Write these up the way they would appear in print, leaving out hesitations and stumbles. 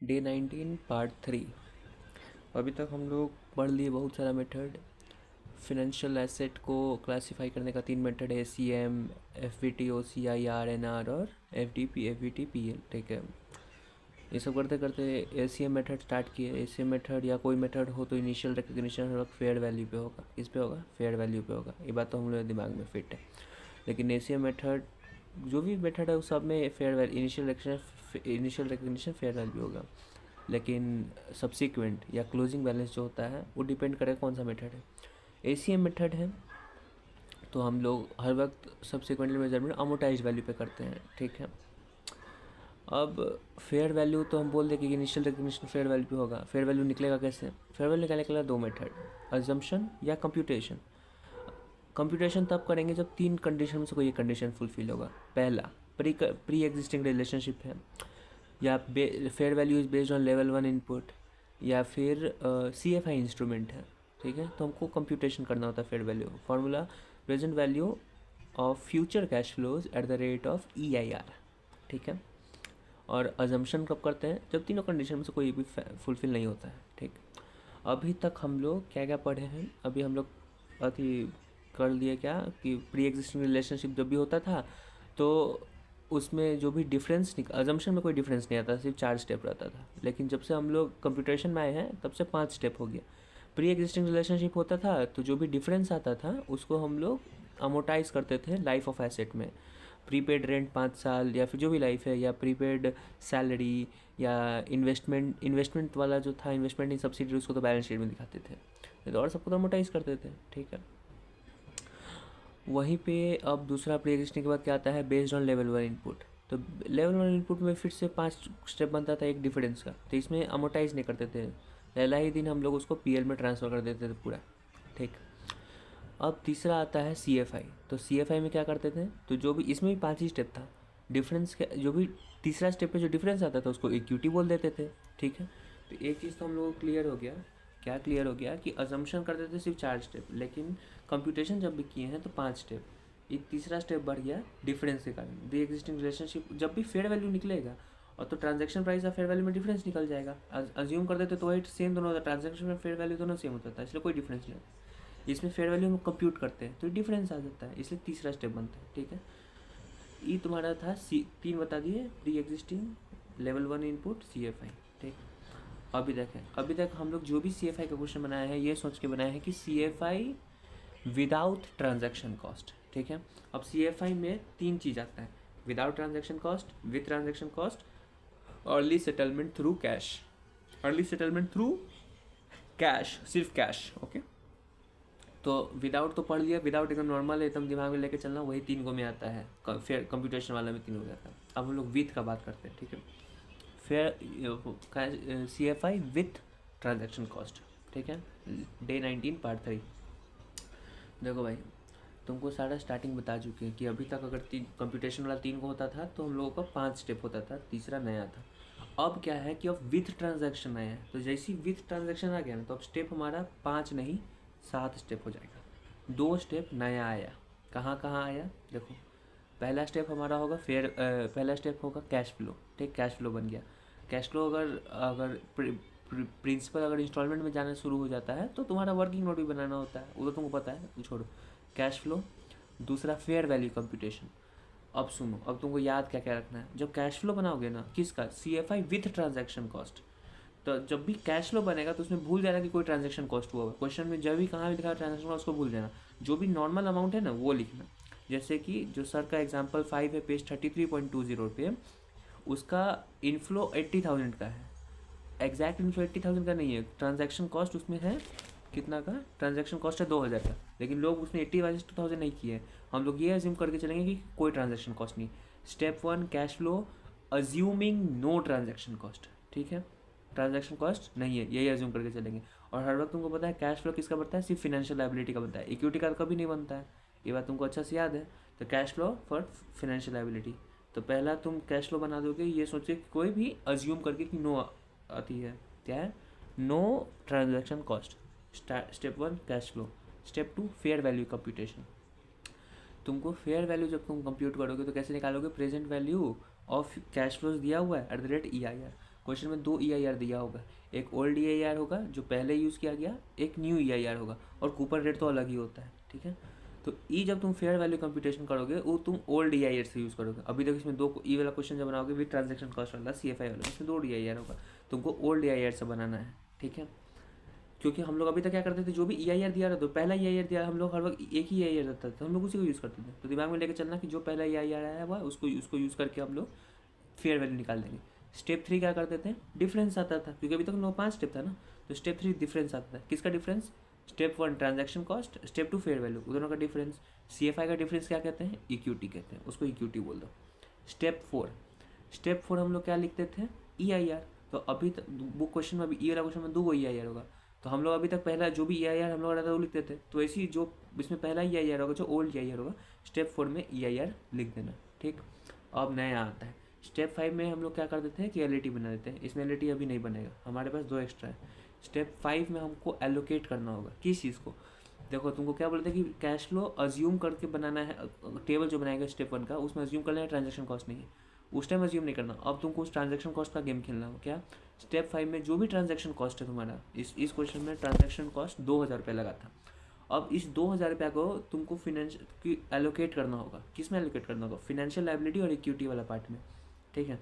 Day 19 part 3। अभी तक हम लोग पढ़ लिए बहुत सारा मेथड। फिनेंशियल एसेट को क्लासिफाई करने का 3 मेथड है, C M, F V T, O C I, R N R और F D P, F V T P L. ठीक है, ये सब करते करते A C M method start किए। ए सी एम मेथड या कोई मेथड हो तो इनिशियल रिकग्निशन होगा, फेयर वैल्यू पे होगा। किस पे होगा? फेयर वैल्यू पे होगा। ये बात तो हम लोग दिमाग में फिट है। लेकिन ए सी एम मेथड, जो भी मेथड है उस सब में fair value, initial recognition fair value होगा। लेकिन सब्सिक्वेंट या क्लोजिंग बैलेंस जो होता है वो डिपेंड करेगा कौन सा मेथड है। ए सी एम मेथड है तो हम लोग हर वक्त सब्सिक्वेंटली मेजरमेंट अमोटाइज वैल्यू पे करते हैं। ठीक है, अब फेयर वैल्यू तो हम बोल दें कि इनिशियल रिकग्निशन फेयर वैल्यू पे होगा। फेयर वैल्यू निकलेगा कैसे? फेयर वैल्यू निकालने के लिए 2 मेथड, अजम्पशन या कंप्यूटेशन। कंप्यूटेशन तब करेंगे जब 3 कंडीशन में से कोई एक कंडीशन फुलफिल होगा। पहला, प्री एग्जिस्टिंग रिलेशनशिप है, या fair value is based on level 1 input, या फिर सी एफ आई इंस्ट्रूमेंट है। ठीक है, तो हमको कंप्यूटेशन करना होता है fair value. Formula, present value of future cash flows eight the rate of E I are. ठीक है, और अजम्पशन कब करते हैं? जब तीनों कंडीशन में से कोई भी फुलफिल नहीं होता है। ठीक, अभी तक हम लोग क्या क्या पढ़े हैं? अभी हम लोग अभी कर लिए क्या कि प्री एग्जिस्टिंग रिलेशनशिप जब भी होता था तो उसमें जो भी डिफरेंस अजम्पशन में कोई डिफरेंस नहीं आता, सिर्फ 4 स्टेप रहता था। लेकिन जब से हम लोग कंप्यूटेशन में आए हैं तब से 5 स्टेप हो गया। प्री एग्जिस्टिंग रिलेशनशिप होता था तो जो भी डिफरेंस आता था उसको हम लोग अमोटाइज करते थे लाइफ ऑफ एसेट में। प्रीपेड रेंट 5 साल या फिर जो भी लाइफ है, या प्रीपेड सैलरी, या इन्वेस्टमेंट वाला जो था, इन्वेस्टमेंट इन सब्सिडी, उसको तो बैलेंस शीट में दिखाते थे, तो और सबको तो अमोटाइज करते थे। ठीक है, वहीं पे अब दूसरा प्री एग्जिस्टिंग के बाद क्या आता है? Based on level 1 input. तो लेवल 1 इनपुट में फिर से 5 स्टेप बनता था एक डिफरेंस का, तो इसमें अमोटाइज नहीं करते थे, पहला ही दिन हम लोग उसको पी एल में ट्रांसफ़र कर देते थे पूरा। ठीक, अब तीसरा आता है सी एफ आई। तो सी एफ आई में क्या करते थे? तो जो भी इसमें भी 5 ही स्टेप था। डिफरेंस के जो भी तीसरा स्टेप पे जो डिफरेंस आता था उसको इक्विटी बोल देते थे। ठीक है, तो एक चीज़ तो हम लोगों को क्लियर हो गया। क्या क्लियर हो गया? कि अजम्पशन करते थे सिर्फ 4 स्टेप, लेकिन कंप्यूटेशन जब भी किए हैं तो 5 स्टेप। एक तीसरा स्टेप बढ़ गया डिफरेंस के कारण। दी एग्जिस्टिंग रिलेशनशिप जब भी फेयर वैल्यू निकलेगा और तो ट्रांजैक्शन प्राइस और फेयर वैल्यू में डिफरेंस निकल जाएगा। अज्यूम कर देते तो वही सेम दोनों होता, ट्रांजैक्शन में फेयर वैल्यू दोनों सेम होता था, इसलिए कोई डिफरेंस नहीं होता। इसमें फेयर वैल्यू हम कंप्यूट करते हैं तो डिफरेंस आ जाता है, इसलिए तीसरा स्टेप बनता है। ठीक है, ये तुम्हारा था सी 3 बता दिए, pre existing, level 1 input, C F I. ठीक, अभी देखें, अभी तक हम लोग जो भी सी एफ आई का क्वेश्चन बनाया है ये सोच के बनाया है कि C F I without transaction cost. ठीक है, अब सी एफ आई में 3 चीज़ आता है, without transaction cost, with transaction cost, early settlement through cash. Early settlement through cash, सिर्फ कैश। ओके, तो विदाउट तो पढ़ लिया, विदाउट एकदम नॉर्मल है, एकदम दिमाग में लेके चलना, वही 3 गो में आता है, फिर कंप्यूटेशन वाला में 3 हो जाता है। अब हम लोग विथ का बात करते हैं। ठीक है, फिर C F I with transaction cost. ठीक है, डे 19 पार्ट 3। देखो भाई, तुमको सारा स्टार्टिंग बता चुके हैं कि अभी तक अगर कंप्यूटेशन वाला 3 को होता था तो हम लोगों का 5 स्टेप होता था, तीसरा नया था। अब क्या है कि अब विथ ट्रांजैक्शन आया है, तो जैसे ही विथ ट्रांजैक्शन आ गया ना तो अब स्टेप हमारा 5 नहीं 7 स्टेप हो जाएगा। 2 स्टेप नया आया। कहाँ कहाँ आया? देखो, पहला स्टेप हमारा होगा पहला स्टेप होगा कैश फ्लो। ठीक, कैश फ्लो बन गया। कैश फ्लो अगर अगर प्रिंसिपल अगर इंस्टॉलमेंट में जाना शुरू हो जाता है तो तुम्हारा वर्किंग नोट भी बनाना होता है, वो तो तुमको पता है, तो छोड़ो। कैश फ्लो, दूसरा फेयर वैल्यू कंप्यूटेशन। अब सुनो, अब तुमको याद क्या क्या रखना है। जब कैश फ्लो बनाओगे ना, किसका? C F I with transaction cost. तो जब भी कैश फ्लो बनेगा तो उसमें भूल जाना कि कोई ट्रांजेक्शन कॉस्ट हुआ है। क्वेश्चन में जब भी कहाँ भी लिखा ट्रांजेक्शन कॉस्ट को भूल जाना, जो भी नॉर्मल अमाउंट है ना वो लिखना। जैसे कि जो सर का एग्जाम्पल 5 है पेज 33.20 पे, उसका इनफ्लो 80,000 का है। एग्जैक्ट इनफ्लो 80,000 का नहीं है, ट्रांजैक्शन कॉस्ट उसमें है कितना का? ट्रांजैक्शन कॉस्ट है 2,000 का, लेकिन लोग उसने 80/2000 नहीं किए। हम लोग ये अज्यूम करके चलेंगे कि कोई ट्रांजैक्शन कॉस्ट नहीं। Step 1 cash flow, assuming no transaction cost. ठीक है, ट्रांजैक्शन कॉस्ट नहीं है, यही अज्यूम करके चलेंगे। और हर वक्त तुमको पता है कैश फ्लो किसका बनता है? सिर्फ फिनेंशियल लायबिलिटी का बनता है, इक्विटी का कभी नहीं बनता है, ये बात तुमको अच्छा से याद है। तो cash flow for financial liability, तो पहला तुम कैश फ्लो बना दोगे ये सोचे कि कोई भी अज्यूम करके कि नो आती है, क्या है? No transaction cost. Step 1 cash flow. Step 2 fair value computation. तुमको फेयर वैल्यू जब तुम कंप्यूट करोगे तो कैसे निकालोगे? Present value of cash flows दिया हुआ है at the rate E I R, question में 2 EIR दिया होगा, एक ओल्ड EIR होगा जो पहले यूज़ किया गया, एक न्यू EIR होगा, और कूपन रेट तो अलग ही होता है, ठीक है। तो ई जब तुम फेयर वैल्यू कंप्यूटेशन करोगे वो तुम ओल्ड EIR से यूज़ करोगे। अभी तक इसमें दो ई वाला क्वेश्चन जब बनाओगे विद ट्रांजेक्शन कॉस्ट वाला CFI वाला, इसमें 2 EIR होगा, तुमको ओल्ड EIR से बनाना है, ठीक है। क्योंकि हम लोग अभी तक क्या करते थे, जो भी EIR दिया रहता, तो पहला EIR दिया हम लोग हर वक्त एक ही EIR रहता था, हम लोग उसी को यूज़ करते थे। तो दिमाग में लेकर चलना कि जो पहला EIR आया हुआ उसको यूज़ करके हम लोग फेयर वैल्यू निकाल देंगे। स्टेप 3 क्या करते थे, डिफरेंस आता था, क्योंकि अभी तक हम लोग 5 स्टेप था ना, तो स्टेप 3 डिफरेंस आता था। किसका difference, step 1 transaction cost, step 2 fair value, दोनों का डिफरेंस। CFI का डिफरेंस क्या कहते हैं, इक्विटी कहते हैं, उसको इक्विटी बोल दो। स्टेप 4 हम लोग क्या लिखते थे, EIR। तो अभी तक बुक क्वेश्चन में, अभी ई वाला क्वेश्चन में 2 EIR होगा, तो हम लोग अभी तक पहला जो भी EIR हम लोग रहता है वो लिखते थे, तो ऐसी जो इसमें पहला EIR होगा जो ओल्ड EIR होगा, स्टेप 4 में EIR लिख देना, ठीक। अब नया आता है स्टेप 5 में, हम लोग क्या कर देते हैं कि LAT बना देते हैं। इसमें LAT अभी नहीं बनेगा, हमारे पास 2 एक्स्ट्रा है। स्टेप 5 में हमको एलोकेट करना होगा किस चीज़ को, देखो तुमको क्या बोलते हैं कि कैश फ्लो अज्यूम करके बनाना है, टेबल जो बनाएगा स्टेप 1 का उसमें अज्यूम करना है ट्रांजेक्शन कॉस्ट नहीं है, उस टाइम अज्यूम नहीं करना। अब तुमको उस ट्रांजेक्शन कॉस्ट का गेम खेलना हो क्या, स्टेप 5 में जो भी ट्रांजेक्शन कॉस्ट है तुम्हारा, इस क्वेश्चन में ट्रांजेक्शन कॉस्ट 2000 रुपये लगा था। अब इस 2000 रुपया को तुमको फिनेंश की एलोकेट करना होगा, किस में एलोकेट करना होगा, फिनेंशियल लायबिलिटी और इक्विटी वाला पार्ट में, ठीक है।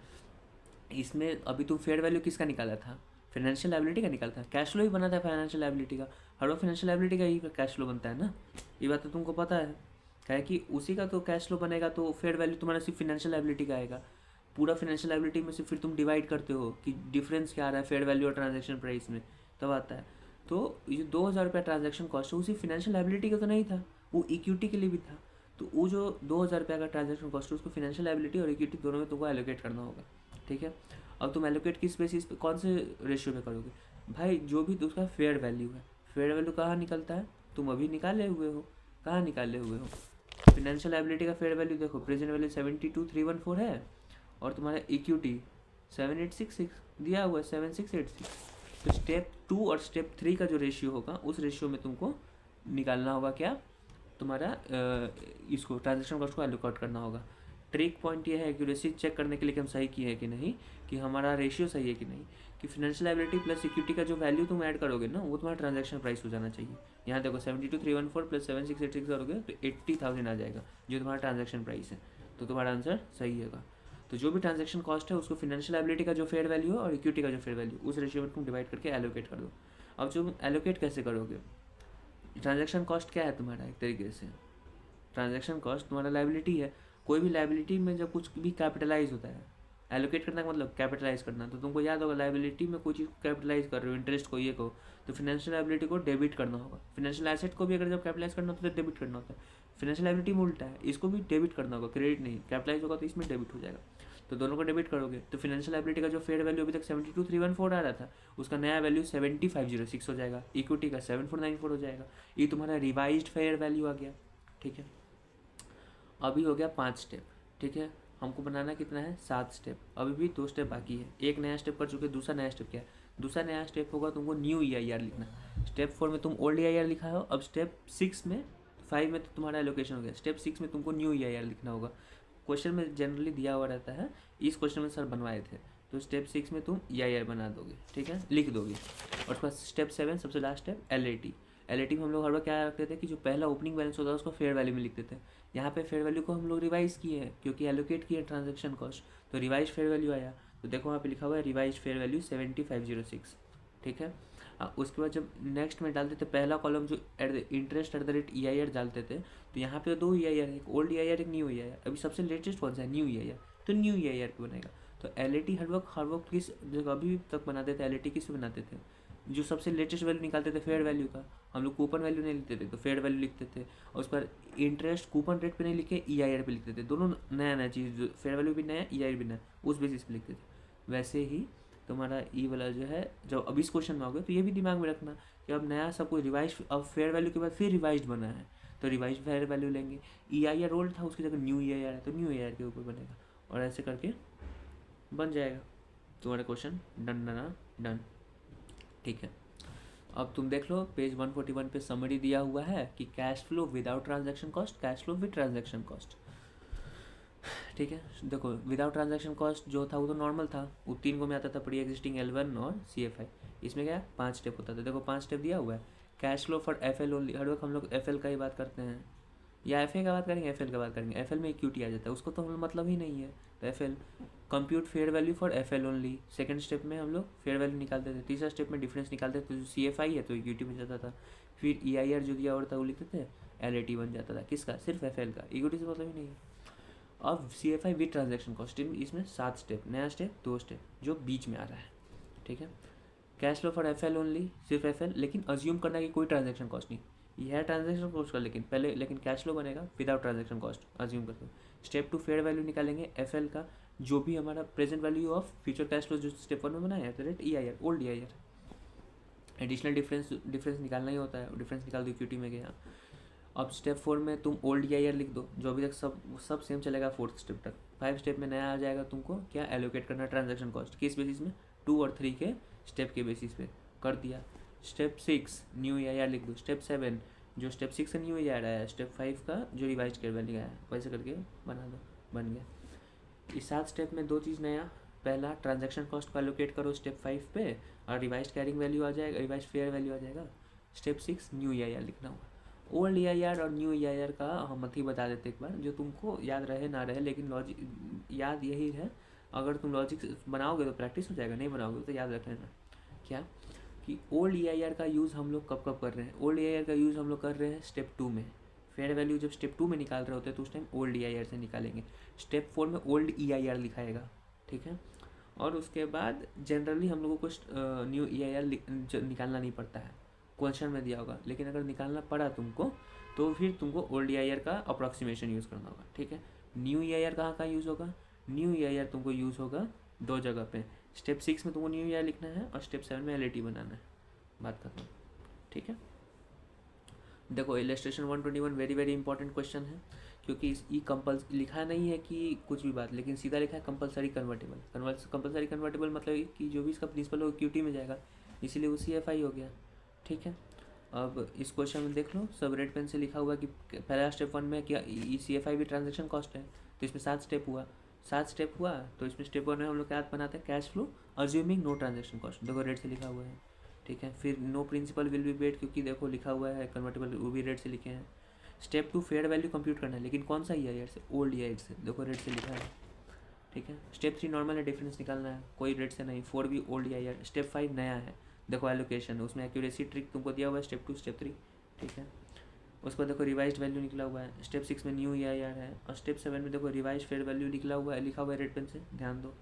इसमें अभी तुम फेयर वैल्यू किसका निकाला था, फाइनेंशियल लायबिलिटी का निकालता है, कैश फ्लो ही बना था फाइनेंशियल लायबिलिटी का, हर वक्त फाइनेंशियल लायबिलिटी का ही कैश फ्लो बनता है ना, ये बात तो तुमको पता है। क्या है कि उसी का तो कैश फ्लो बनेगा, तो फेयर वैल्यू तुम्हारा सिर्फ फाइनेंशियल लायबिलिटी का आएगा। पूरा फाइनेंशियल लायबिलिटी में से फिर तुम डिवाइड करते हो कि डिफरेंस क्या आ रहा है फेयर वैल्यू और ट्रांजेक्शन प्राइस में, तब आता है। तो ये 2000 रुपया ट्रांजेक्शन कॉस्ट है, उसी फाइनेंशियल लायबिलिटी का तो नहीं था, वो इक्विटी के लिए भी था। तो वो जो 2000 रुपया का ट्रांजेक्शन कॉस्ट है उसको फाइनेंशियल लायबिलिटी और इक्विटी दोनों में तुमको एलोकेट करना होगा, ठीक है। अब तुम एलोकेट किस बेसिस पे, कौन से रेशियो में करोगे, भाई जो भी उसका फेयर वैल्यू है, फेयर वैल्यू कहाँ निकलता है, तुम अभी निकाले हुए हो, कहाँ निकाले हुए हो, फिनेंशियल लायबिलिटी का फेयर वैल्यू देखो, प्रेजेंट वैल्यू 72314 है, और तुम्हारा इक्विटी 7866 दिया हुआ है, 7686। तो स्टेप 2 और स्टेप 3 का जो रेशियो होगा उस रेशियो में तुमको निकालना होगा क्या, तुम्हारा इसको ट्रांजेक्शन कॉस्ट को एलोकेट करना होगा। ट्रिक पॉइंट ये है एक्यूरेसी चेक करने के लिए कि हम सही किए हैं कि नहीं, कि हमारा रेशियो सही है कि नहीं, कि फिनेंशियल लायबिलिटी प्लस इक्विटी का जो वैल्यू तुम ऐड करोगे ना वो तुम्हारा ट्रांजैक्शन प्राइस हो जाना चाहिए। यहाँ देखो 72314 प्लस 7686 करोगे तो 80,000 आ जाएगा जो तुम्हारा ट्रांजैक्शन प्राइस है, तो तुम्हारा आंसर सही होगा। तो जो भी ट्रांजैक्शन कॉस्ट है उसको फिनेंशियल लायबिलिटी का जो फेयर वैल्यू है और इक्विटी का जो फेयर वैल्यू उस रेशियो में तुम डिवाइड करके एलोकेट कर दो। अब जो एलोकेट कैसे करोगे, ट्रांजैक्शन कॉस्ट क्या है तुम्हारा, एक तरीके से ट्रांजैक्शन कॉस्ट तुम्हारा लायबिलिटी है। कोई भी लायबिलिटी में जब कुछ भी कैपिटलाइज होता है, एलोकेट करने का मतलब कैपिटलाइज करना, तो तुमको याद होगा लायबिलिटी में कोई चीज़ कैपिटलाइज कर रहे हो, इंटरेस्ट को, ये को, तो फिनेंशियल लायबिलिटी को डेबिट करना होगा। फिनेंशियल एसेट को भी अगर जब कैपिटलाइज करना होता है तो डेबिट करना होता है, फिनेंशियल लायबिलिटी में उल्टा है, इसको भी डेबिट करना होगा, क्रेडिट नहीं, कैपिटलाइज होगा तो इसमें डेबिट हो जाएगा। तो दोनों को डेबिट करोगे तो फिनेंशियल लायबिलिटी का जो फेयर वैल्यू अभी तक 72314 आ रहा था उसका नया वैल्यू 7506 हो जाएगा, इक्विटी का 7494 हो जाएगा, ये तुम्हारा रिवाइज्ड फेयर वैल्यू आ गया, ठीक है। अभी हो गया 5 स्टेप, ठीक है। हमको बनाना कितना है, 7 स्टेप, अभी भी 2 स्टेप बाकी है। एक नया स्टेप कर चुके, दूसरा नया स्टेप क्या है, दूसरा नया स्टेप होगा तुमको न्यू EIR लिखना। स्टेप 4 में तुम ओल्ड EIR लिखा हो, अब स्टेप 6 में 5 में तो तुम्हारा एलोकेशन हो गया, स्टेप 6 में तुमको न्यू EIR लिखना होगा। क्वेश्चन में जनरली दिया हुआ रहता है, इस क्वेश्चन में सर बनवाए थे, तो स्टेप 6 में तुम EIR बना दोगे, ठीक है, लिख दोगे। और उसके बाद स्टेप 7 सबसे लास्ट स्टेप LAT में हम लोग हर बार क्या रखते थे कि जो पहला ओपनिंग बैलेंस होता है उसको फेयर वैल्यू में लिखते थे। यहाँ पे फेयर वैल्यू को हम लोग रिवाइज किए हैं क्योंकि एलोकेट किए ट्रांजेक्शन कॉस्ट, तो रिवाइज फेयर वैल्यू आया, तो देखो वहाँ पे लिखा हुआ है रिवाइज फेयर वैल्यू 7506, ठीक है। उसके बाद जब नेक्स्ट में डालते थे पहला कॉलम जो interest eight the rate EIR डालते थे, तो यहाँ पे 2 EIR है, एक ओल्ड EIR एक न्यू EIR, अभी सबसे लेटेस्ट कौन सा है, न्यू EIR, तो न्यू EIR पे बनेगा। तो LAT हर वक्त किस जगह अभी तक बनाते थे, LAT किस पे बनाते थे, जो सबसे लेटेस्ट वैल्यू निकालते थे फेयर वैल्यू का, हम लोग कूपन वैल्यू नहीं लिखते थे तो फेयर वैल्यू लिखते थे, और उस पर इंटरेस्ट कूपन रेट पे नहीं लिखे EIR पे लिखते थे, दोनों नया नया चीज़, फेयर वैल्यू भी नया EIR भी नया, उस बेसिस पे लिखते थे। वैसे ही तुम्हारा ई वाला जो है जब अब इस क्वेश्चन में आओगे तो ये भी दिमाग में रखना कि अब नया सब कुछ रिवाइज, अब फेयर वैल्यू के बाद फिर रिवाइज बना है तो रिवाइज फेयर वैल्यू लेंगे, EIR ओल्ड था उसकी जगह न्यू EIR है तो न्यू EIR के ऊपर बनेगा, और ऐसे करके बन जाएगा तुम्हारा क्वेश्चन। डन, ठीक है। अब तुम देख लो पेज 141 पे समरी दिया हुआ है कि cash flow without transaction cost, cash flow with transaction cost, ठीक है। देखो विदाउट ट्रांजैक्शन कॉस्ट जो था वो तो नॉर्मल था, वो 3 को में आता था, प्री एग्जिस्टिंग L1 और CFI। इसमें क्या 5 स्टेप होता था। देखो 5 स्टेप दिया हुआ है। Cash flow for FL only, हर वक्त हम लोग FL का ही बात करते हैं, या FA का बात करेंगे, FL का बात करेंगे। FL में इक्विटी आ जाता है, उसको तो हम लोग मतलब ही नहीं है। तो FL compute fair value for FL only. Second step में हम लोग फेयर वैल्यू निकालते थे। तीसरा स्टेप में डिफरेंस निकालते थे, तो जो CFI है तो इक्विटी में जाता था। फिर EIR जो दिया हुआ था वो लिखते थे, LAT बन जाता था। किसका? सिर्फ FL का, इक्विटी से मतलब ही नहीं है। अब CFI विद ट्रांजैक्शन कॉस्ट, इसमें 7 स्टेप, नया स्टेप 2 स्टेप जो बीच में आ रहा है। ठीक है। Cash flow for FL only, सिर्फ FL, लेकिन अज्यूम करना कि कोई ट्रांजैक्शन कॉस्ट नहीं, ये है ट्रांजैक्शन कॉस्ट का, लेकिन कैश फ्लो बनेगा विदाउट ट्रांजैक्शन कॉस्ट, अज्यूम करते हो। स्टेप 2 फेयर वैल्यू निकालेंगे FL का, जो भी हमारा present value of future cash flow जो स्टेप 1 में बनाया है, rate EIR, old EIR। Additional difference निकालना ही होता है, डिफरेंस निकाल दो, इक्विटी में गया। अब स्टेप 4 में तुम ओल्ड EIR लिख दो, जो अभी तक सब सेम चलेगा 4th स्टेप तक। 5 स्टेप में नया आ जाएगा, तुमको क्या एलोकेट करना ट्रांजैक्शन कॉस्ट, किस बेसिस में? 2 और 3 के स्टेप के बेसिस पे कर दिया। स्टेप 6 न्यू EIR लिख दो। स्टेप 7 जो स्टेप 6 से न्यू EIR आया है, स्टेप 5 का जो रिवाइज कर वैल्यू आया है, वैसे करके बना दो, बन गया। इस 7 स्टेप में 2 चीज़ नया, पहला ट्रांजैक्शन कॉस्ट को एलोकेट करो स्टेप 5 पे, और रिवाइज कैरिंग वैल्यू आ जाएगा, रिवाइज फेयर वैल्यू आ जाएगा। स्टेप 6 न्यू EIR लिखना होगा। ओल्ड EIR और न्यू EIR का हम मत ही बता देते एक बार, जो तुमको याद रहे ना रहे, लेकिन लॉजिक याद यही है। अगर तुम लॉजिक बनाओगे तो प्रैक्टिस हो जाएगा, नहीं बनाओगे तो याद रख लेना। क्या कि ओल्ड EIR का यूज़ हम लोग कब कब कर रहे हैं? ओल्ड EIR का यूज़ हम लोग कर रहे हैं स्टेप 2 में। फेयर वैल्यू जब स्टेप 2 में निकाल रहे होते हैं तो उस टाइम ओल्ड EIR से निकालेंगे। स्टेप 4 में ओल्ड EIR लिखाएगा, ठीक है। और उसके बाद जनरली हम लोगों को न्यू EIR निकालना नहीं पड़ता है, क्वेश्चन में दिया होगा, लेकिन अगर निकालना पड़ा तुमको तो फिर तुमको ओल्ड EIR का अप्रॉक्सीमेशन यूज़ करना होगा, ठीक है। न्यू EIR कहाँ यूज़ होगा? न्यू EIR तुमको यूज़ होगा 2 जगह पे। स्टेप 6 में तुमको न्यू EIR लिखना है, और स्टेप 7 में LAT बनाना है। बात खत्म, ठीक है। देखो illustration 121 very very important question है, क्योंकि इस लिखा नहीं है कि कुछ भी बात, लेकिन सीधा लिखा है कंपलसरी कन्वर्टेबल। कंपलसरी कन्वर्टेबल मतलब कि जो भी इसका प्रिंसिपल हो QT में जाएगा, इसीलिए वो CFI हो गया, ठीक है। अब इस क्वेश्चन में देख लो, सब रेड पेन से लिखा हुआ कि पहला स्टेप 1 में क्या CFI भी ट्रांजेक्शन कॉस्ट है, तो इसमें 7 स्टेप हुआ। 7 स्टेप हुआ तो इसमें स्टेप 1 में हम लोग क्या बनाते हैं? Cash flow assuming no transaction cost, देखो रेड से लिखा हुआ है, ठीक है। फिर no principal will be paid, क्योंकि देखो लिखा हुआ है कन्वर्टेबल, वो भी रेड से लिखे हैं। स्टेप 2 फेयर वैल्यू कंप्यूट करना है, लेकिन कौन सा EIR से? ओल्ड EIR से, देखो रेड से लिखा है, ठीक है। स्टेप 3 नॉर्मल है, डिफरेंस निकालना है, कोई रेड से नहीं। 4 भी ओल्ड EIR। स्टेप 5 नया है, देखो एलोकेशन, उसमें एक्यूरेसी ट्रिक तुमको दिया हुआ है, स्टेप 2 स्टेप 3, ठीक है। उसको देखो रिवाइज्ड वैल्यू निकला हुआ है। स्टेप 6 में न्यू EIR है, और स्टेप 7 में देखो रिवाइज फेयर वैल्यू लिखा हुआ है रेड पेन से, ध्यान दो।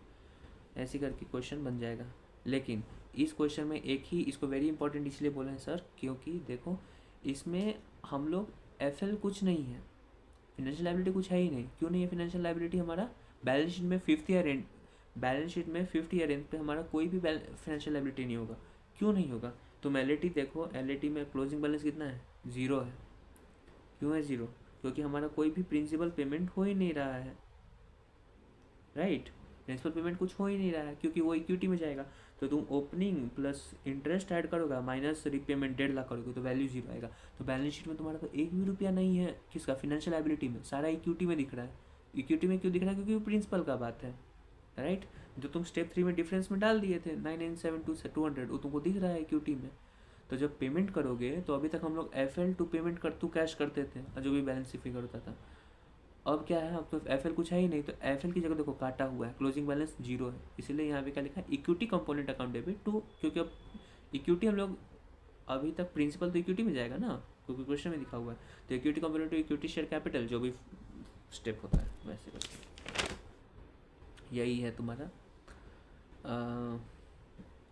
ऐसे करके क्वेश्चन बन जाएगा। लेकिन इस क्वेश्चन में एक ही, इसको वेरी इंपॉर्टेंट इसलिए बोले हैं सर, क्योंकि देखो इसमें हम लोग FL कुछ नहीं है, फिनेंशियल लायबिलिटी कुछ है ही नहीं। क्यों नहीं है फिनेंशियल लायबिलिटी? हमारा बैलेंस शीट में 5th year and, balance sheet में 5th ईयर एंड पे हमारा कोई भी फिनेंशियल लायबिलिटी नहीं होगा। क्यों नहीं होगा? तुम LAT देखो, LAT में क्लोजिंग बैलेंस कितना है? 0 है। क्यों है 0? क्योंकि हमारा कोई भी प्रिंसिपल पेमेंट हो ही नहीं रहा है, राइट। प्रिंसिपल पेमेंट कुछ हो ही नहीं रहा है, क्योंकि वो इक्विटी में जाएगा। तो तुम ओपनिंग प्लस इंटरेस्ट ऐड करोगे, माइनस रिपेमेंट 1.5 लाख करोगे, तो वैल्यू 0 आएगा। तो बैलेंस शीट में तुम्हारा तो एक भी रुपया नहीं है, किसका? फिनेंशियल लायबिलिटी में, सारा इक्विटी में दिख रहा है। इक्विटी में क्यों दिख रहा है? क्योंकि वो प्रिंसिपल का बात है, राइट। जो तुम स्टेप 3 में डिफरेंस में डाल दिए थे 9972 से 200, वो तुमको दिख रहा है इक्विटी में। तो जब पेमेंट करोगे, तो अभी तक हम लोग FL to payment to cash करते थे, और जो भी बैलेंस शीट फिगर होता था। अब क्या है? अब तो FL कुछ है ही नहीं, तो FL की जगह देखो काटा हुआ है, क्लोजिंग बैलेंस 0 है, इसीलिए यहाँ पे क्या लिखा है? Equity component account debit to, क्योंकि अब इक्विटी हम लोग अभी तक प्रिंसिपल तो इक्विटी में जाएगा ना, क्योंकि क्वेश्चन में लिखा हुआ है। तो equity component to equity share capital, जो भी स्टेप होता है वैसे करके, यही है तुम्हारा।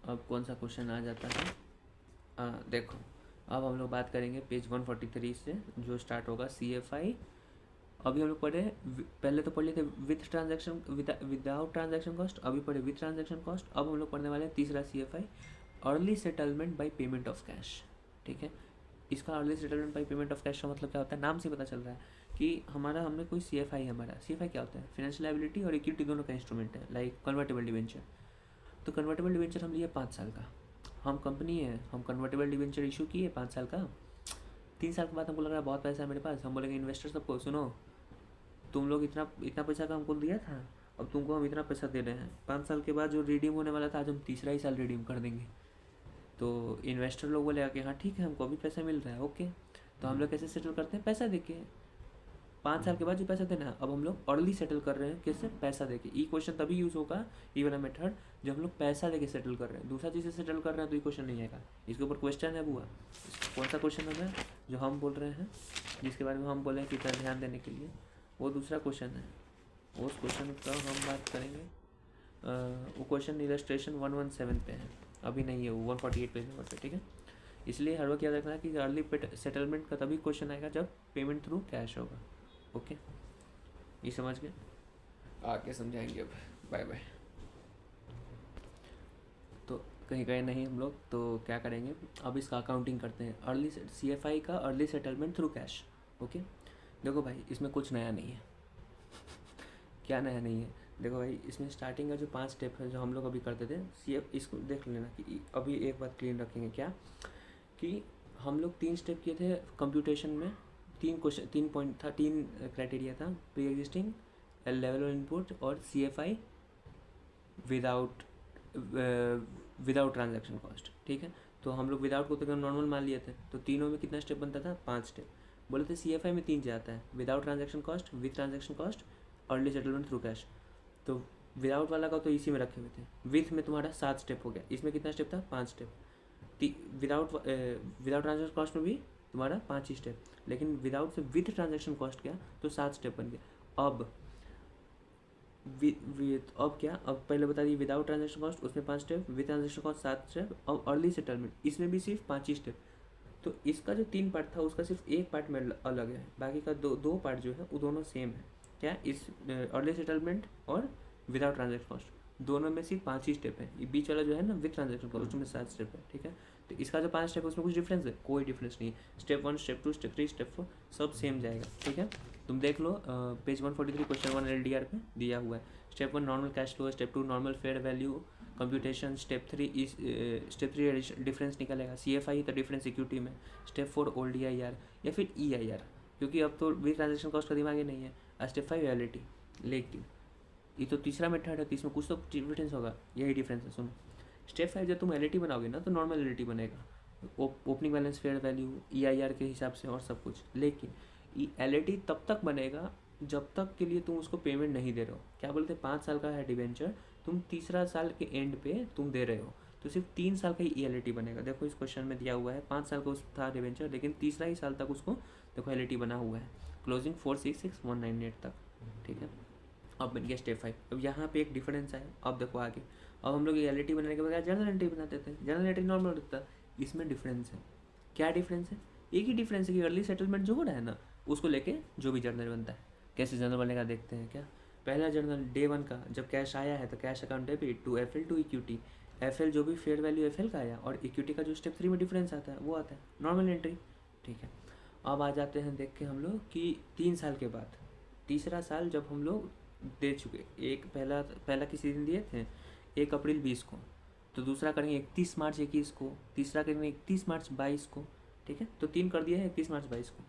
अब कौन सा क्वेश्चन आ जाता है? देखो अब हम लोग बात करेंगे पेज 143 से, जो स्टार्ट होगा CFI। अभी हम लोग पढ़े, पहले तो पढ़ लिए थे with transaction, without transaction cost, अभी पढ़े विथ ट्रांजैक्शन कॉस्ट। अब हम लोग पढ़ने वाले हैं तीसरा CFI, early settlement by payment of cash, ठीक है। इसका early settlement by payment of cash का मतलब क्या होता है? नाम से पता चल रहा है कि हमने कोई CFI है। हमारा CFI क्या होता है? फिनेंशियल लायबिलिटी और इक्विटी दोनों का इंस्ट्रूमेंट है, लाइक कन्वर्टेबल डिवेंचर। तो कन्वर्टेबल डिवेंचर हम लिए 5 साल का, हम कंपनी है, हम कन्वर्टेबल डिवेंचर इशू किए 5 साल का। 3 साल के बाद हमको लग रहा है बहुत पैसा है मेरे पास, हम बोलेंगे इन्वेस्टर सबको, सुनो तुम लोग इतना इतना पैसा का हमको दिया था, अब तुमको हम इतना पैसा दे रहे हैं, 5 साल के बाद जो रिडीम होने वाला था आज हम तीसरा ही साल रिडीम कर देंगे। तो इन्वेस्टर लोग बोलेगा कि हाँ ठीक है, हमको अभी पैसा मिल रहा है, ओके। तो हम लोग कैसे सेटल करते हैं? पैसा देके। 5 साल के बाद जो पैसा देना है, अब हम लोग अर्ली सेटल कर रहे हैं, कैसे? पैसा देके। ई क्वेश्चन तभी यूज़ होगा, ई वाला मेथड, जब हम लोग पैसा देके सेटल कर रहे हैं। दूसरा चीज़ से सेटल कर रहे हैं तो ये क्वेश्चन नहीं आएगा। इसके ऊपर क्वेश्चन है बुआ, कौन सा क्वेश्चन है जो हम बोल रहे हैं, जिसके बारे में हम बोले हैं कि इतना ध्यान देने के लिए, वो दूसरा क्वेश्चन है। उस क्वेश्चन का हम बात करेंगे। वो क्वेश्चन इलस्ट्रेशन 117 पे है, अभी नहीं है वो, 148 पेज नंबर पे, ठीक है। इसलिए हर वक्त याद रखना कि अर्ली सेटलमेंट का तभी क्वेश्चन आएगा जब पेमेंट थ्रू कैश होगा, ओके। ये समझ गए? आगे समझाएंगे अब। Bye bye. तो कहीं गए नहीं हम लोग, तो क्या करेंगे अब, इसका अकाउंटिंग करते हैं। अर्ली CFI का early settlement through cash, okay. देखो भाई, इसमें कुछ नया नहीं है। क्या नया नहीं है? देखो भाई, इसमें स्टार्टिंग का जो 5 स्टेप है जो हम लोग अभी करते थे, इसको देख लेना कि अभी एक बात क्लीन रखेंगे क्या, कि हम लोग 3 स्टेप किए थे कंप्यूटेशन में। 3 पॉइंट था, 3 क्राइटेरिया था, pre existing, level of input और CFI विदाउट ट्रांजैक्शन कॉस्ट, ठीक है। तो हम लोग विदाउट को तो नॉर्मल मान लिए थे, तो तीनों में कितना स्टेप बनता था? 5 स्टेप। बोले थे CFI में 3 जाता है, without transaction cost, with transaction cost, early settlement through cash. तो विदाउट वाला का तो इसी में रखे हुए थे। विथ में तुम्हारा 7 स्टेप हो गया। इसमें कितना स्टेप था? 5 स्टेप। विदाउट ट्रांजैक्शन कॉस्ट में भी तुम्हारा 5 ही स्टेप, लेकिन विदाउट से विथ ट्रांजैक्शन कॉस्ट क्या, तो 7 स्टेप बन गया। अब अब क्या, अब पहले बता दिए विदाउट ट्रांजैक्शन कॉस्ट, उसमें 5 step, with transaction cost 7 step, अब अर्ली सेटलमेंट, इसमें भी सिर्फ 5 ही स्टेप। तो इसका जो 3 पार्ट था उसका सिर्फ एक पार्ट में अलग है, बाकी का दो पार्ट जो है वो दोनों सेम है। क्या? इस अर्ली सेटलमेंट और विदाउट ट्रांजैक्शन कॉस्ट दोनों में सिर्फ 5 ही स्टेप है। ये बीच वाला जो है ना, विद ट्रांजैक्शन कॉस्ट, उसमें 7 स्टेप है, ठीक है। तो इसका जो 5 स्टेप है उसमें कुछ डिफरेंस है? कोई डिफरेंस नहीं है। स्टेप 1, स्टेप 2, स्टेप 3, स्टेप 4 सब सेम जाएगा, ठीक है। तुम देख लो पेज 143 क्वेश्चन 1 LDR पे दिया हुआ है। Step 1 normal cash flow, step 2 normal fair value computation, step 3 difference निकलेगा, CFI तो डिफरेंस इक्विटी में, स्टेप 4 ओल्ड EIR या फिर EIR, क्योंकि अब तो विद ट्रांजैक्शन कॉस्ट का दिमाग ही नहीं है। Step 5 reality. लेकिन ये तो तीसरा मेथड है, तो इसमें कुछ तो डिफरेंस होगा, यही डिफरेंस है। सुनो, स्टेप 5 जब तुम LAT बनाओगे ना तो नॉर्मल LAT बनेगा, opening balance, fair value, EIR के हिसाब से और सब कुछ। लेकिन LAT तब तक बनेगा जब तक के लिए तुम उसको पेमेंट नहीं दे रहे हो। क्या बोलते हैं, 5 साल का है डिवेंचर, तुम तीसरा साल के एंड पे तुम दे रहे हो, तो सिर्फ 3 साल का ही LAT बनेगा। देखो इस क्वेश्चन में दिया हुआ है 5 साल का उस था डिवेंचर, लेकिन तीसरा ही साल तक उसको देखो LAT बना हुआ है, क्लोजिंग 466198 तक, ठीक है। अब बन गया स्टेप 5। अब यहाँ पे एक डिफरेंस है। अब देखो आगे, अब हम लोग LAT बनाने के बजाय जर्नल एंट्री बनाते थे, जर्नल एंट्री नॉर्मल होता है। इसमें डिफरेंस है। क्या डिफरेंस है? एक ही डिफरेंस है कि अर्ली सेटलमेंट जो हो रहा है ना, उसको लेके जो भी जर्नल बनता है। कैसे जर्नल बनेगा देखते हैं। क्या? पहला जर्नल डे 1 का जब कैश आया है तो cash account debit to FL to equity, FL जो भी फेयर वैल्यू FL का आया, और इक्विटी का जो स्टेप 3 में डिफरेंस आता है वो आता है नॉर्मल एंट्री, ठीक है। अब आ जाते हैं देख के हम लोग कि 3 साल के बाद तीसरा साल जब हम लोग दे चुके, एक पहला किसी दिन दिए थे 1 अप्रैल 20 को, तो दूसरा करेंगे 31 मार्च 21 को, तीसरा करेंगे 31 मार्च 22 को, ठीक है। तो 3 कर दिया है 31 मार्च 22 को।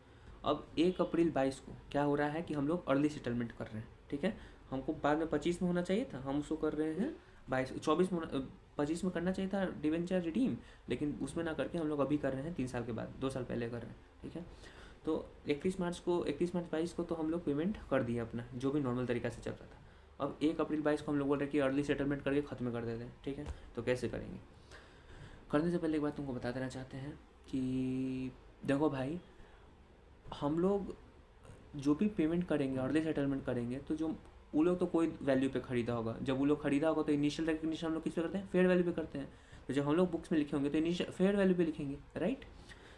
अब 1 अप्रैल 22 को क्या हो रहा है कि हम लोग अर्ली सेटलमेंट कर रहे हैं, ठीक है। हमको बाद में 25 में होना चाहिए था, हम उसको कर रहे हैं 24 में 25 में करना चाहिए था डिवेंचर रिडीम, लेकिन उसमें ना करके हम लोग अभी कर रहे हैं 3 साल के बाद, 2 साल पहले कर रहे हैं, ठीक है। तो 31 मार्च 22 को तो हम लोग पेमेंट कर दिए अपना, जो भी नॉर्मल तरीका से चल रहा था। अब 1 अप्रैल 22 को हम लोग बोल रहे हैं कि अर्ली सेटलमेंट करके ख़त्म कर देते हैं, ठीक है। तो कैसे करेंगे? करने से पहले एक बात तुमको बता देना चाहते हैं कि देखो भाई, हम लोग जो भी पेमेंट करेंगे, अर्ली सेटलमेंट करेंगे, तो जो वो लोग तो कोई वैल्यू पे ख़रीदा होगा। जब वो लोग ख़रीदा होगा तो इनिशियल रिकग्निशन हम लोग किस पे करते हैं? फेयर वैल्यू पे करते हैं। तो जब हम लोग बुक्स में लिखे होंगे तो इनिशियल फेयर वैल्यू पे लिखेंगे, राइट।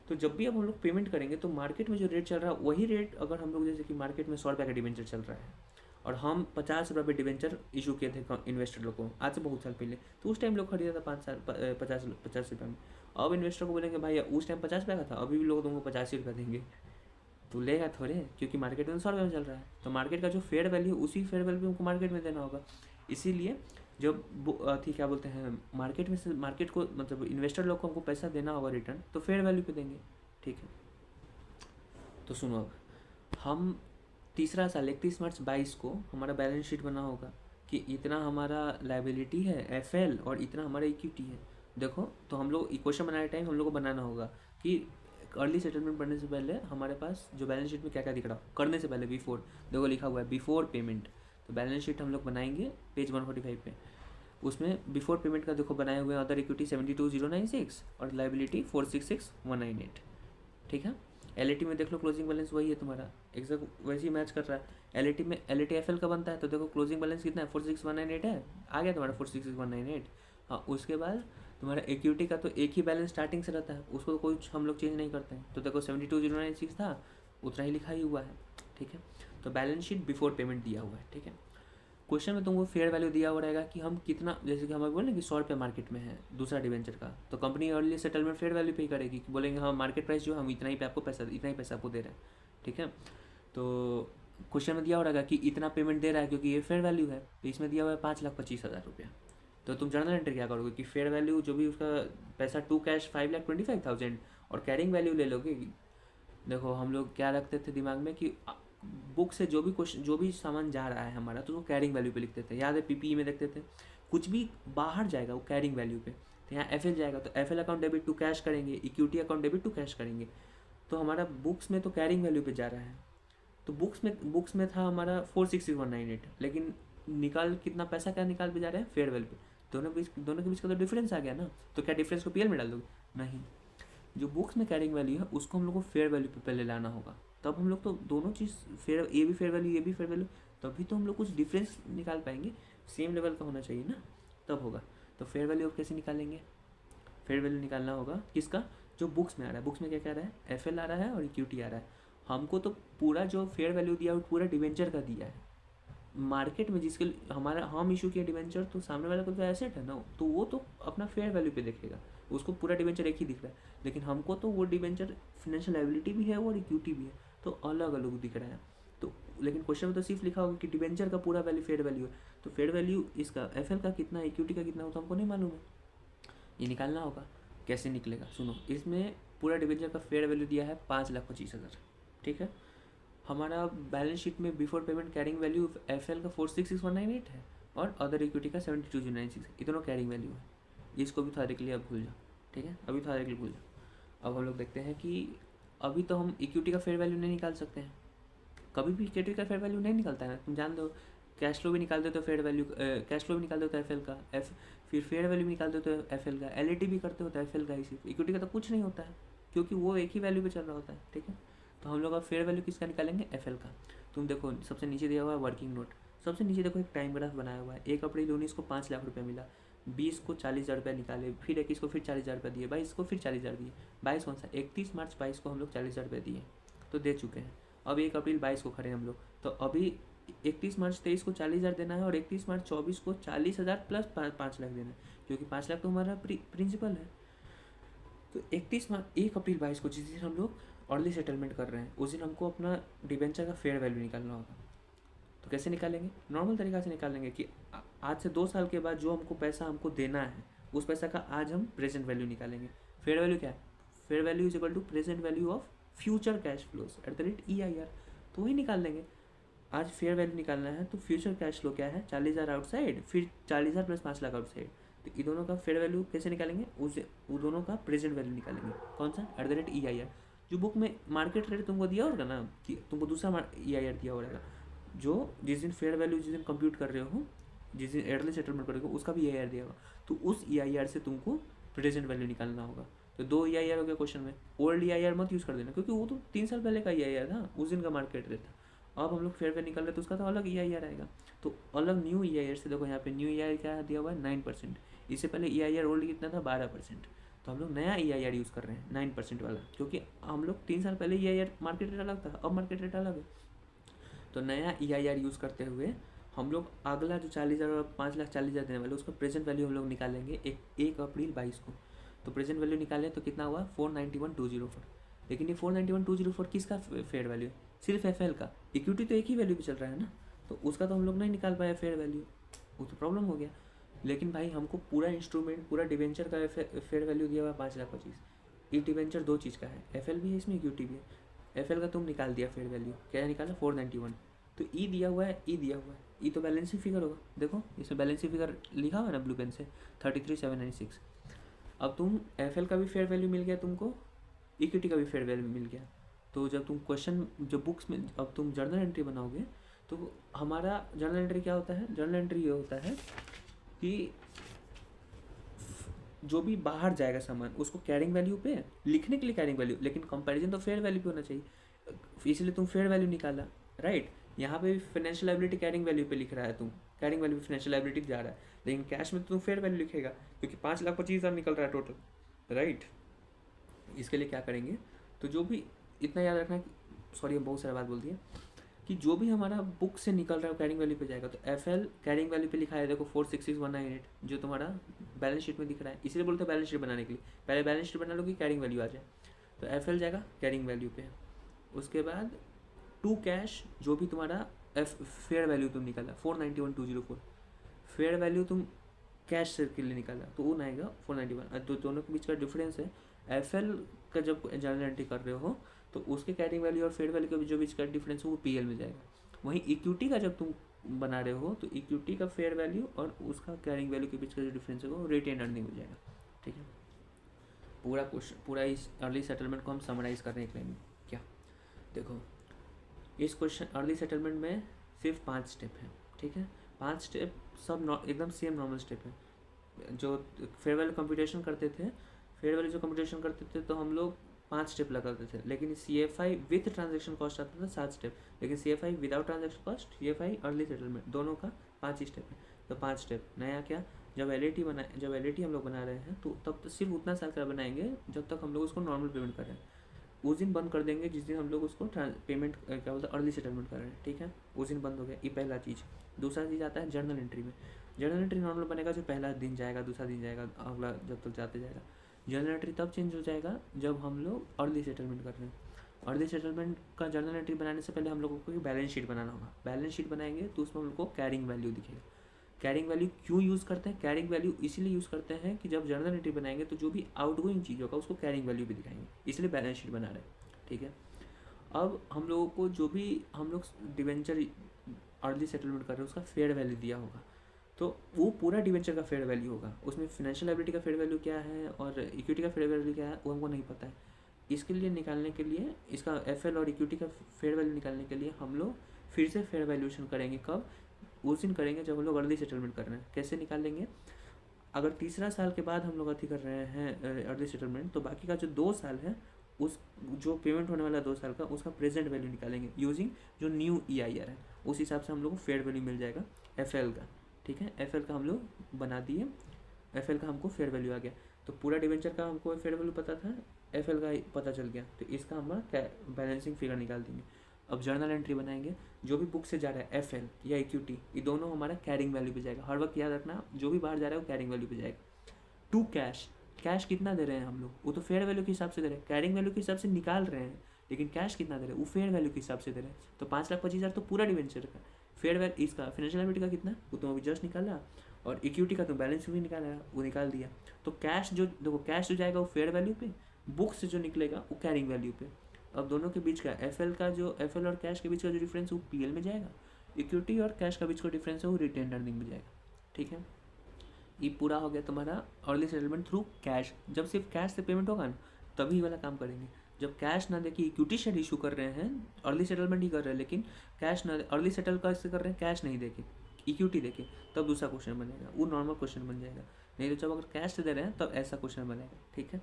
तो जब भी अब हम लोग पेमेंट करेंगे तो मार्केट में जो रेट चल रहा है वही रेट, अगर हम लोग जैसे कि मार्केट में 100 रुपये का डिवेंचर चल रहा है और हम 50 रुपये डिवेंचर इशू किए थे इन्वेस्टर लोग को आज से बहुत साल पहले, तो उस टाइम लोग खरीदा था 50 रुपये में। अब इन्वेस्टर को बोलेंगे भाई उस टाइम 50 रुपये का था, अभी भी लोग तुमको 85 रुपये देंगे, तो लेगा थोड़े, क्योंकि मार्केट में 100 रुपये में चल रहा है। तो मार्केट का जो फेयर वैल्यू उसी फेयर वैल्यू उनको मार्केट में देना होगा। इसीलिए जब क्या बोलते हैं, मार्केट में से मार्केट को मतलब इन्वेस्टर लोग को हमको पैसा देना होगा रिटर्न, तो फेयर वैल्यू पे देंगे, ठीक है। तो सुनो, अब हम तीसरा साल 31 मार्च 22 को हमारा बैलेंस शीट बना होगा कि इतना हमारा लाइबिलिटी है एफएल और इतना हमारा इक्विटी है। देखो तो हम लोग इक्वेशन बनाने टाइम हम लोग को बनाना होगा कि अर्ली सेटलमेंट करने से पहले हमारे पास जो बैलेंस शीट में क्या क्या दिख रहा हो, करने से पहले बिफोर, देखो लिखा हुआ है बिफोर पेमेंट। तो बैलेंस शीट हम लोग बनाएंगे पेज 145 पे, उसमें बिफोर पेमेंट का देखो बनाए हुए अदर इक्विटी 72,096 और लाइबिलिटी 466,198। ठीक है। एल में देख लो क्लोजिंग बैलेंस वही है तुम्हारा, एग्जैक्ट वैसे ही मैच कर रहा है। एल में एल एफ का बनता है तो देखो क्लोजिंग बैलेंस कितना है 46198 है, आ गया तुम्हारा 46198। हाँ उसके बाद तुम्हारा इक्विटी का तो एक ही बैलेंस स्टार्टिंग से रहता है, उसको तो कोई हम लोग चेंज नहीं करते हैं। तो देखो 72,096 था उतना ही लिखा ही हुआ है। ठीक है। तो बैलेंस शीट बिफोर पेमेंट दिया हुआ है। ठीक है। क्वेश्चन में तुमको फेयर वैल्यू दिया हुआ रहेगा कि हम कितना, जैसे कि हम बोले कि 100 रुपये मार्केट में है दूसरा डिवेंचर का, तो company early settlement fair value पे करेगी कि बोलेंगे हाँ मार्केट प्राइस जो है हम इतना ही पे आपको पैसा, इतना ही पैसा आपको दे रहे हैं। ठीक है। तो क्वेश्चन में दिया हुआ रहेगा कि इतना पेमेंट दे रहा है क्योंकि ये फेयर वैल्यू है, तो इसमें दिया हुआ है 5,25,000 रुपया। तो तुम जर्नल एंट्री क्या करोगे कि फेयर वैल्यू जो भी उसका पैसा टू कैश 5,25,000 और कैरिंग वैल्यू ले लोगे। देखो हम लोग क्या रखते थे दिमाग में कि बुक से जो भी क्वेश्चन जो भी सामान जा रहा है हमारा तो वो कैरिंग वैल्यू पे लिखते थे। याद है पीपीई में देखते थे कुछ भी बाहर जाएगा वो कैरिंग वैल्यू पे, तो यहाँ एफएल जाएगा तो FL account debit to cash करेंगे, equity account debit to cash करेंगे। तो हमारा बुक्स में तो कैरिंग वैल्यू पे जा रहा है, तो बुक्स में था हमारा 46198, लेकिन निकाल कितना पैसा क्या निकाल पे जा रहे हैं फेयर वैल्यू पे। दोनों के बीच का तो डिफरेंस आ गया ना, तो क्या डिफरेंस को पीएल में डाल दोगे? नहीं, जो बुक्स में कैरिंग वैल्यू है उसको हम लोग को फेयर वैल्यू पे पहले लाना होगा, तब हम लोग तो दोनों चीज़ फेयर, ये भी फेयर वैल्यू ये भी फेयर वैल्यू, तभी तो हम लोग कुछ डिफरेंस निकाल पाएंगे। सेम लेवल का होना चाहिए ना, तब होगा। तो फेयर वैल्यू कैसे निकालेंगे? फेयर वैल्यू निकालना होगा किसका, जो बुक्स में आ रहा है। बुक्स में क्या क्या आ रहा है, एफएल आ रहा है और इक्विटी आ रहा है। हमको तो पूरा जो फेयर वैल्यू दिया है पूरा डिवेंचर का दिया है। मार्केट में जिसके हमारा हम इशू किया डिवेंचर, तो सामने वाला को तो एसेट है ना, तो वो तो अपना फेयर वैल्यू पे देखेगा, उसको पूरा डिवेंचर एक ही दिख रहा है। लेकिन हमको तो वो डिवेंचर फाइनेंशियल लायबिलिटी भी है और इक्विटी भी है, तो अलग अलग दिख रहा है। तो लेकिन क्वेश्चन में तो सिर्फ लिखा होगा कि डिवेंचर का पूरा वैल्यू फेयर वैल्यू है, तो फेयर वैल्यू इसका एफएल का कितना इक्विटी का कितना हो तो हमको नहीं मालूम है, ये निकालना होगा। कैसे निकलेगा सुनो, इसमें पूरा डिवेंचर का फेयर वैल्यू दिया है 5,25,000। ठीक है। हमारा बैलेंस शीट में before payment carrying value FL का 466,198 है और अदर इक्विटी का 72,096 है, इतना कैरिंग वैल्यू है। इसको भी थोड़ा देख लिया, अब भूल जाओ। ठीक है, अभी थोड़ा देख लिया भूल जाओ। अब हम लोग देखते हैं कि अभी तो हम इक्विटी का फेयर वैल्यू नहीं निकाल सकते हैं, कभी भी इक्विटी का फेयर वैल्यू नहीं निकलता है, तुम जान दो। कैश फ्लो भी निकाल दो तो फेयर वैल्यू, कैश फ्लो भी निकाल दो तो एफएल का फिर फेयर वैल्यू भी निकाल दो तो एफएल का, एलईडी भी करते हो तो एफएल का ही, सिर्फ इक्विटी का तो कुछ नहीं होता है क्योंकि वो एक ही वैल्यू पे चल रहा होता है। ठीक है। तो हम लोग अब फेयर वैल्यू किसका निकालेंगे, एफएल का। तुम देखो सबसे नीचे दिया हुआ है वर्किंग नोट, सबसे नीचे देखो एक टाइम ग्राफ बनाया हुआ है। 1 अप्रैल 19 को 5 लाख रुपया मिला, 20 को 40,000 रुपया निकाले, फिर 21 को फिर 40,000 रुपया दिए, 22 को फिर 40,000 दिए, 22 कौन सा 31 मार्च 22 को हम लोग 40,000 रुपया दिए, तो दे चुके हैं। अब 1 अप्रैल 22 को खड़े हम लोग, तो अभी 31 मार्च 23 को 40,000 देना है और 31 मार्च 24 को 40,000 प्लस 5 लाख देना है, क्योंकि 5 लाख तो हमारा प्रिंसिपल है। तो 1 अप्रैल 22 को जिस दिन हम लोग अर्ली सेटलमेंट कर रहे हैं उस दिन हमको अपना डिबेंचर का फेयर वैल्यू निकालना होगा। तो कैसे निकालेंगे, नॉर्मल तरीका से निकालेंगे कि आज से 2 साल के बाद जो हमको पैसा हमको देना है उस पैसा का आज हम प्रेजेंट वैल्यू निकालेंगे। फेयर वैल्यू क्या है, fair value is equal to present value of future cash flows @ EIR, तो वही निकाल लेंगे। आज फेयर वैल्यू निकालना है तो फ्यूचर कैश फ्लो क्या है 40,000 आउटसाइड, फिर 40,000 प्लस 5 लाख आउटसाइड, तो ये दोनों का फेयर वैल्यू कैसे निकालेंगे, वो दोनों का प्रेजेंट वैल्यू निकालेंगे। कौन सा, @ EIR। जो बुक में मार्केट रेट तुमको दिया होगा ना, कि तुमको दूसरा EIR दिया होगा, जो जिस दिन फेयर वैल्यू जिस दिन कंप्यूट कर रहे हो, जिस दिन अर्ली सेटलमेंट करोगे उसका भी EIR दिया होगा, तो उस EIR से तुमको प्रेजेंट वैल्यू निकालना होगा। तो 2 EIR हो गया क्वेश्चन में। ओल्ड EIR मत यूज़ कर देना क्योंकि वो तो 3 साल पहले का EIR था, उस दिन का मार्केट रेट था। अब हम लोग फेयर वैल्यू निकाल रहे तो उसका तो अलग EIR आएगा, तो अलग न्यू EIR से देखो यहाँ पे न्यू EIR क्या दिया हुआ है 9%, इससे पहले EIR ओल्ड कितना था 12%, तो हम लोग नया EIR यूज़ कर रहे हैं 9% वाला, क्योंकि हम लोग 3 साल पहले EIR मार्केट रेट अलग था, अब मार्केट रेट अलग है। तो नया EIR यूज़ करते हुए हम लोग अगला जो 40,000 और 5,40,000 देने वाले उसका प्रेजेंट वैल्यू हम लोग निकालेंगे 1 अप्रैल 22 को। तो प्रेजेंट वैल्यू निकालें तो कितना हुआ 491,204, लेकिन ये 491,204 किसका फेयर वैल्यू है, सिर्फ एफएल का। इक्विटी तो एक ही वैल्यू पे चल रहा है ना, तो उसका तो हम लोग नहीं निकाल पाए फेयर वैल्यू, वो तो प्रॉब्लम हो गया। लेकिन भाई हमको पूरा इंस्ट्रूमेंट पूरा डिवेंचर का फेयर वैल्यू दिया हुआ 5,25,000। ये डिवेंचर 2 चीज़ का है, एफएल भी है इसमें इक्विटी भी है। एफएल का तुम निकाल दिया फेयर वैल्यू, क्या निकाला 491, तो ई दिया हुआ है, ई दिया हुआ है, ई तो बैलेंस शीट फिगर होगा। देखो इसमें बैलेंस शीट फिगर लिखा हुआ है ना ब्लू पेन से, 33,796। अब तुम एफ एल का भी फेयर वैल्यू मिल गया तुमको, इक्विटी का भी फेयर वैल्यू मिल गया। तो जब तुम क्वेश्चन, जब बुक्स में अब तुम जर्नल एंट्री बनाओगे तो हमारा जर्नल एंट्री क्या होता है, जर्नल एंट्री ये होता है कि जो भी बाहर जाएगा सामान उसको कैरिंग वैल्यू पे लिखने के लिए कैरिंग वैल्यू, लेकिन कंपैरिजन तो फेयर वैल्यू पे होना चाहिए, इसलिए तुम फेयर वैल्यू निकाला, राइट। यहाँ पे फाइनेंशियल लायबिलिटी कैरिंग वैल्यू पे लिख रहा है, तुम कैरिंग वैल्यू फाइनेंशियल लायबिलिटी जा रहा है, लेकिन कैश में तो तुम फेयर वैल्यू लिखेगा क्योंकि 5,25,000 निकल रहा है टोटल, राइट। इसके लिए क्या करेंगे, तो जो भी इतना याद रखना कि सॉरी बहुत सारा बात बोल दिया, कि जो भी हमारा बुक से निकल रहा है कैरिंग वैल्यू पे जाएगा। तो एफ एल कैरिंग वैल्यू पे लिखा है देखो 466,198 जो तुम्हारा बैलेंस शीट में दिख रहा है, इसलिए बोलते हैं बैलेंस शीट बनाने के लिए, पहले बैलेंस शीट बना लो कि कैरिंग वैल्यू आ जाए। तो एफ एल जाएगा कैरिंग वैल्यू पे, उसके बाद टू कैश जो भी तुम्हारा फेयर वैल्यू तुम निकाला 491,204, फेयर वैल्यू तुम कैश से के लिए निकाला तो वो आएगा 491। तो दोनों के बीच का डिफरेंस है, एफ एल का जब जर्नल एंट्री कर रहे हो तो उसके कैरिंग वैल्यू और फेयर वैल्यू के जो बीच का डिफरेंस है वो पी एल में जाएगा। वहीं इक्विटी का जब तुम बना रहे हो तो इक्विटी का फेयर वैल्यू और उसका कैरिंग वैल्यू के बीच का जो डिफरेंस है वो रिटेन अर्निंग हो जाएगा, ठीक है। पूरा क्वेश्चन, पूरा इस अर्ली सेटलमेंट को हम समराइज़ कर रहे हैं एक लाइन में। क्या देखो, इस क्वेश्चन अर्ली सेटलमेंट में सिर्फ 5 स्टेप हैं, ठीक है। 5 स्टेप सब एकदम सेम नॉर्मल स्टेप है। जो फेयर वैल्यू कंप्यूटेशन करते थे, फेयर वैल्यू जो कंप्यूटेशन करते थे तो हम लोग 5 स्टेप लगाते थे, लेकिन C F I with transaction cost आता था 7 स्टेप, लेकिन C F I without transaction cost, C F I early settlement दोनों का 5 ही स्टेप है। तो 5 स्टेप नया क्या, जब एल ए टी हम लोग बना रहे हैं तो तब तो सिर्फ उतना साल का बनाएंगे जब तक हम लोग उसको नॉर्मल पेमेंट कर रहे हैं, उस दिन बंद कर देंगे जिस दिन हम लोग उसको पेमेंट क्या बोलते हैं अर्ली सेटलमेंट कर रहे हैं, ठीक है, उस दिन बंद हो गया। ये पहला चीज़। दूसरा चीज़ आता है जर्नल एंट्री में। जर्नल एंट्री नॉर्मल बनेगा जो पहला दिन जाएगा, दूसरा दिन जाएगा, अगला जब तक जाते जाएगा। जर्नल एंट्री तब चेंज हो जाएगा जब हम लोग अर्ली सेटलमेंट कर रहे हैं। अर्ली सेटलमेंट का जर्नल एंट्री बनाने से पहले हम लोगों को बैलेंस शीट बनाना होगा। बैलेंस शीट बनाएंगे तो उसमें हम लोग को कैरिंग वैल्यू दिखेगा। कैरिंग वैल्यू क्यों यूज़ करते हैं, कैरिंग वैल्यू इसीलिए यूज़ करते हैं कि जब जर्नल एंट्री बनाएंगे तो जो भी आउटगोइंग चीज़ होगा उसको कैरिंग वैल्यू भी दिखाएंगे, इसलिए बैलेंस शीट बना रहे हैं, ठीक है। अब हम लोगों को जो भी हम लोग डिवेंचर अर्ली सेटलमेंट कर रहे हैं उसका फेयर वैल्यू दिया होगा, तो वो पूरा डिवेंचर का फेयर वैल्यू होगा। उसमें फाइनेंशियल लायबिलिटी का फेयर वैल्यू क्या है और इक्विटी का फेयर वैल्यू क्या है वो हमको नहीं पता है। इसके लिए निकालने के लिए, इसका एफ एल और इक्विटी का फेयर वैल्यू निकालने के लिए हम लोग फिर से फेयर वैल्यूएशन करेंगे। कब, उस दिन करेंगे जब हम लोग अर्ली सेटलमेंट कर रहे हैं। कैसे निकालेंगे, अगर तीसरा साल के बाद हम लोग अथी कर रहे हैं अर्ली सेटलमेंट तो बाकी का जो 2 साल है उस जो पेमेंट होने वाला 2 साल का उसका प्रेजेंट वैल्यू निकालेंगे यूजिंग जो न्यू ई आई आर है, उस हिसाब से हम लोग को फेयर वैल्यू मिल जाएगा एफ एल का, ठीक है। एफ एल का हम लोग बना दिए, एफ एल का हमको फेयर वैल्यू आ गया। तो पूरा डिवेंचर का हमको फेयर वैल्यू पता था, एफ एल का पता चल गया, तो इसका हम बैलेंसिंग फिगर निकाल देंगे। अब जर्नल एंट्री बनाएंगे, जो भी बुक से जा रहा है एफ एल या इक्विटी, ये दोनों हमारा कैरिंग वैल्यू पे जाएगा। हर वक्त याद रखना जो भी बाहर जा रहा है वो कैरिंग वैल्यू पे जाएगा। टू कैश, कैश कितना दे रहे हैं हम लोग, वो तो फेयर वैल्यू के हिसाब से दे रहे हैं, कैरिंग वैल्यू के हिसाब से निकाल रहे हैं, लेकिन कैश कितना दे रहे हैं वो फेयर वैल्यू के हिसाब से दे रहे हैं। तो 5,25,000 तो पूरा डिवेंचर का फेयर वैल्यू, इसका फाइनेंशियल लायबिलिटी का कितना वो तुम अभी जस्ट निकाला, और इक्विटी का तो बैलेंस भी निकाला, वो निकाल दिया। तो कैश जो देखो, कैश जो जाएगा वो फेयर वैल्यू पे, बुक से जो निकलेगा वो कैरिंग वैल्यू पे। अब दोनों के बीच का एफ एल का जो एफ एल और कैश के बीच का जो डिफरेंस है वो पी एल में जाएगा, इक्विटी और कैश का बीच का डिफरेंस है वो रिटेन अर्निंग में जाएगा, ठीक है। ये पूरा हो गया तुम्हारा अर्ली सेटलमेंट थ्रू कैश। जब सिर्फ कैश से पेमेंट होगा ना तभी वाला काम करेंगे। जब कैश ना देखिए, इक्विटी शेयर इशू कर रहे हैं, अर्ली सेटलमेंट ही कर रहे हैं, लेकिन कैश ना, अर्ली सेटल कैसे कर रहे हैं, कैश नहीं देखे इक्विटी देखे, तब दूसरा क्वेश्चन बनेगा, वो नॉर्मल क्वेश्चन बन जाएगा। नहीं तो जब अगर कैश से दे रहे हैं तब ऐसा क्वेश्चन बनेगा, ठीक है,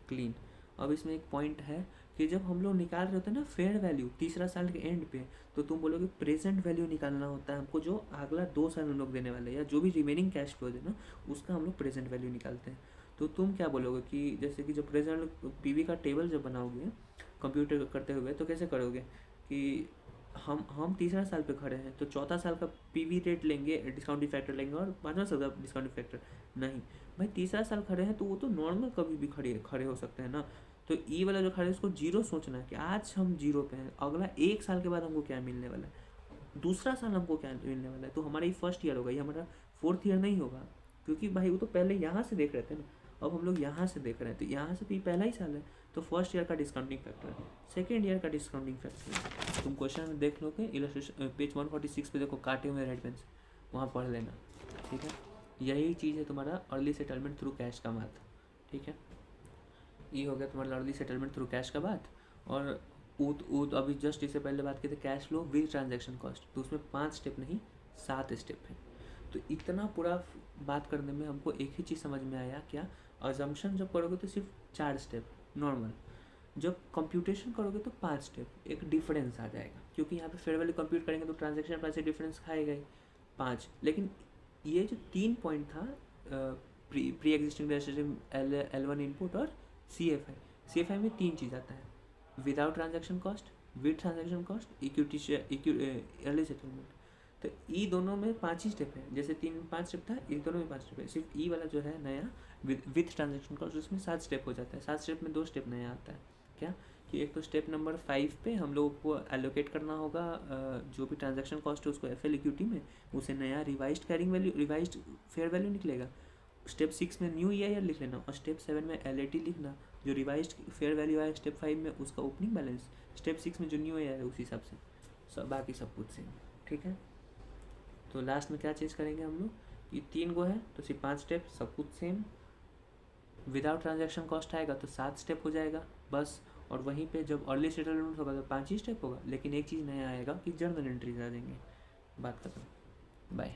क्लीन। अब इसमें एक पॉइंट है कि जब हम लोग निकाल रहे होते हैं ना फेयर वैल्यू तीसरा साल के एंड पे, तो तुम बोलोगे प्रेजेंट वैल्यू निकालना होता है हमको, जो अगला 2 साल हम लोग देने वाले हैं या जो भी रिमेनिंग कैश फ्लो है ना उसका हम लोग प्रेजेंट वैल्यू निकालते हैं। तो तुम क्या बोलोगे कि जैसे कि जब प्रेजेंट पीवी का टेबल जब बनाओगे कंप्यूटर करते हुए तो कैसे करोगे कि हम तीसरा साल पे खड़े हैं तो चौथा साल का पीवी रेट लेंगे, डिस्काउंटिंग फैक्टर लेंगे, और 5वां साल का डिस्काउंटिंग फैक्टर नहीं। भाई तीसरा साल खड़े हैं तो वो तो नॉर्मल कभी भी खड़े हो सकते हैं ना। तो ई वाला जो खड़े है उसको जीरो सोचना है कि आज हम जीरो पे हैं, अगला 1 साल के बाद हमको क्या मिलने वाला है, दूसरा साल हमको क्या मिलने वाला है। तो हमारा ये फर्स्ट ईयर होगा, ये हमारा 4th ईयर नहीं होगा, क्योंकि भाई वो तो पहले यहाँ से देख रहे थे ना, अब हम लोग यहाँ से देख रहे हैं, तो यहाँ से भी पहला ही साल है, तो फर्स्ट ईयर का डिस्काउंटिंग फैक्टर है, सेकेंड ईयर का डिस्काउंटिंग फैक्टर है। तुम क्वेश्चन में देख लोगे, इलस्ट्रेशन पेज 146 पे देखो काटे हुए रेड पेन से, वहाँ पढ़ लेना, ठीक है। यही चीज़ है तुम्हारा अर्ली सेटलमेंट थ्रू कैश का बात, ठीक है। ये हो गया तुम्हारा अर्ली सेटलमेंट थ्रू कैश का बात। और ऊत अभी जस्ट इससे पहले बात की थी cash flow with transaction cost, तो उसमें 5 स्टेप नहीं 7 स्टेप है। तो इतना पूरा बात करने में हमको एक ही चीज़ समझ में आया, क्या अजम्पशन जब करोगे तो सिर्फ 4 स्टेप नॉर्मल, जब कंप्यूटेशन करोगे तो 5 स्टेप, एक डिफरेंस आ जाएगा, क्योंकि यहाँ पे फेयर वैल्यू कंप्यूट करेंगे तो ट्रांजैक्शन प्राइस से डिफरेंस खाएगा ही 5। लेकिन ये जो 3 पॉइंट था, pre existing relationship, L1 input और CFI में 3 चीज़ आता है, without transaction cost, with transaction cost, equity early settlement. तो ई दोनों में 5 ही स्टेप है, जैसे 5 स्टेप था, ई दोनों में 5 स्टेप है। सिर्फ ई वाला जो है नया विथ ट्रांजैक्शन कॉस्ट, उसमें 7 स्टेप हो जाता है। 7 स्टेप में 2 स्टेप नया आता है, क्या कि एक तो स्टेप नंबर 5 पे हम लोगों को एलोकेट करना होगा जो भी ट्रांजैक्शन कॉस्ट है उसको FL इक्विटी में, उसे नया revised carrying value, revised fair value निकलेगा। स्टेप 6 में न्यू EIR लिख लेना, और स्टेप 7 में LAT लिखना, जो रिवाइज्ड फेयर वैल्यू आया स्टेप 5 में उसका ओपनिंग बैलेंस, स्टेप 6 में जो न्यू EIR है उस हिसाब से सब, बाकी सब कुछ सेम, ठीक है। तो लास्ट में क्या चेंज करेंगे हम लोग कि 3 गो है तो सिर्फ 5 स्टेप, सब कुछ सेम। विदाउट ट्रांजैक्शन कॉस्ट आएगा तो 7 स्टेप हो जाएगा बस। और वहीं पे जब अर्ली सेटलमेंट होगा तो 5 ही स्टेप होगा, लेकिन एक चीज़ नया आएगा कि जर्नल एंट्रीज आ जाएंगे। बात खत्म, बाय।